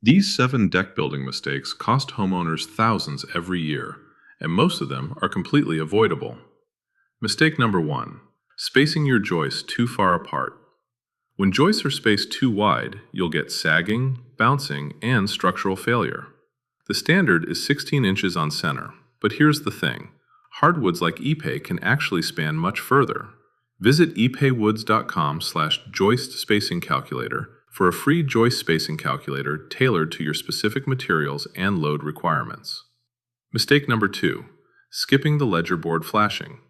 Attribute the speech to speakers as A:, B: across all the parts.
A: These 7 deck building mistakes cost homeowners thousands every year, and most of them are completely avoidable. Mistake number 1. Spacing your joists too far apart. When joists are spaced too wide, you'll get sagging, bouncing, and structural failure. The standard is 16 inches on center, but here's the thing. Hardwoods like Ipe can actually span much further. Visit ipewoods.com/joist spacing calculator for a free joist spacing calculator tailored to your specific materials and load requirements. Mistake number 2. Skipping the ledger board flashing.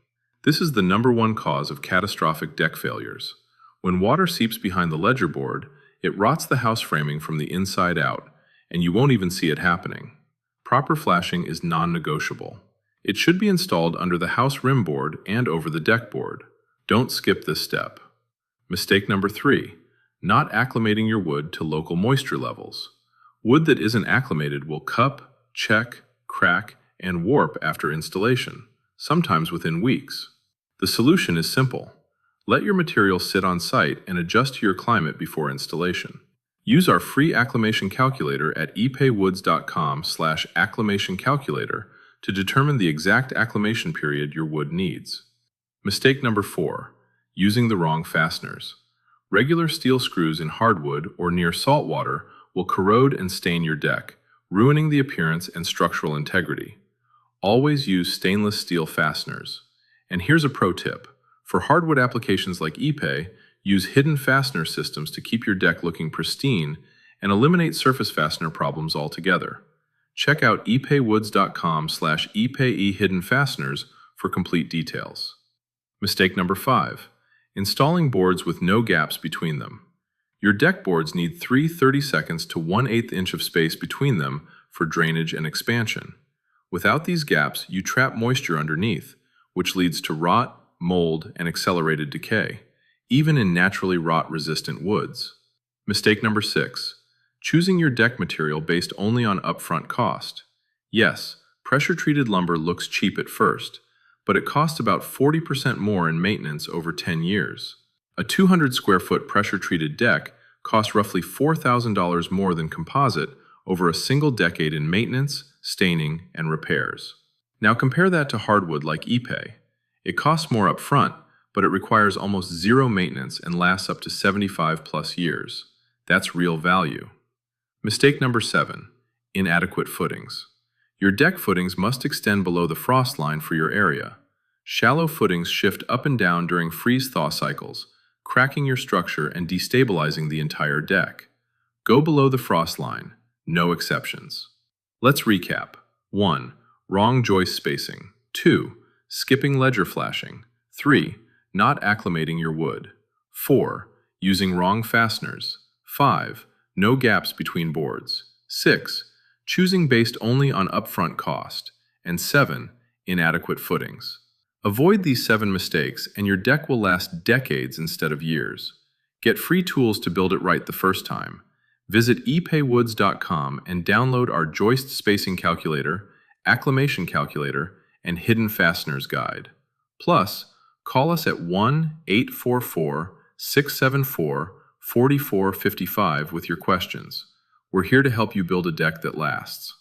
A: This is the #1 cause of catastrophic deck failures. When water seeps behind the ledger board, it rots the house framing from the inside out, and you won't even see it happening. Proper flashing is non-negotiable. It should be installed under the house rim board and over the deck board. Don't skip this step. Mistake number 3. Not acclimating your wood to local moisture levels. Wood that isn't acclimated will cup, check, crack, and warp after installation, sometimes within weeks. The solution is simple. Let your material sit on site and adjust to your climate before installation. Use our free acclimation calculator at ipewoods.com/acclimation calculator to determine the exact acclimation period your wood needs. Mistake number 4. Using the wrong fasteners. Regular steel screws in hardwood or near salt water will corrode and stain your deck, ruining the appearance and structural integrity. Always use stainless steel fasteners. And here's a pro tip. For hardwood applications like Ipe, use hidden fastener systems to keep your deck looking pristine and eliminate surface fastener problems altogether. Check out ipewoods.com/ipehidden hidden fasteners for complete details. Mistake number 5. Installing boards with no gaps between them. Your deck boards need 3 30-seconds to 1/8 inch of space between them for drainage and expansion. Without these gaps, you trap moisture underneath, which leads to rot, mold, and accelerated decay, even in naturally rot-resistant woods. Mistake number 6. Choosing your deck material based only on upfront cost. Yes, pressure-treated lumber looks cheap at first, but it costs about 40% more in maintenance over 10 years. A 200 square foot pressure-treated deck costs roughly $4,000 more than composite over a single decade in maintenance, staining, and repairs. Now compare that to hardwood like Ipe. It costs more up front, but it requires almost zero maintenance and lasts up to 75 plus years. That's real value. Mistake number 7. Inadequate footings. Your deck footings must extend below the frost line for your area. Shallow footings shift up and down during freeze-thaw cycles, cracking your structure and destabilizing the entire deck. Go below the frost line. No exceptions. Let's recap. 1. Wrong joist spacing. 2. Skipping ledger flashing. 3. Not acclimating your wood. 4. Using wrong fasteners. 5. No gaps between boards. 6. Choosing based only on upfront cost. And 7. Inadequate footings. Avoid these 7 mistakes and your deck will last decades instead of years. Get free tools to build it right the first time. Visit ipewoods.com and download our joist spacing calculator, acclimation calculator, and hidden fasteners guide. Plus, call us at 1-844-674-4455 with your questions. We're here to help you build a deck that lasts.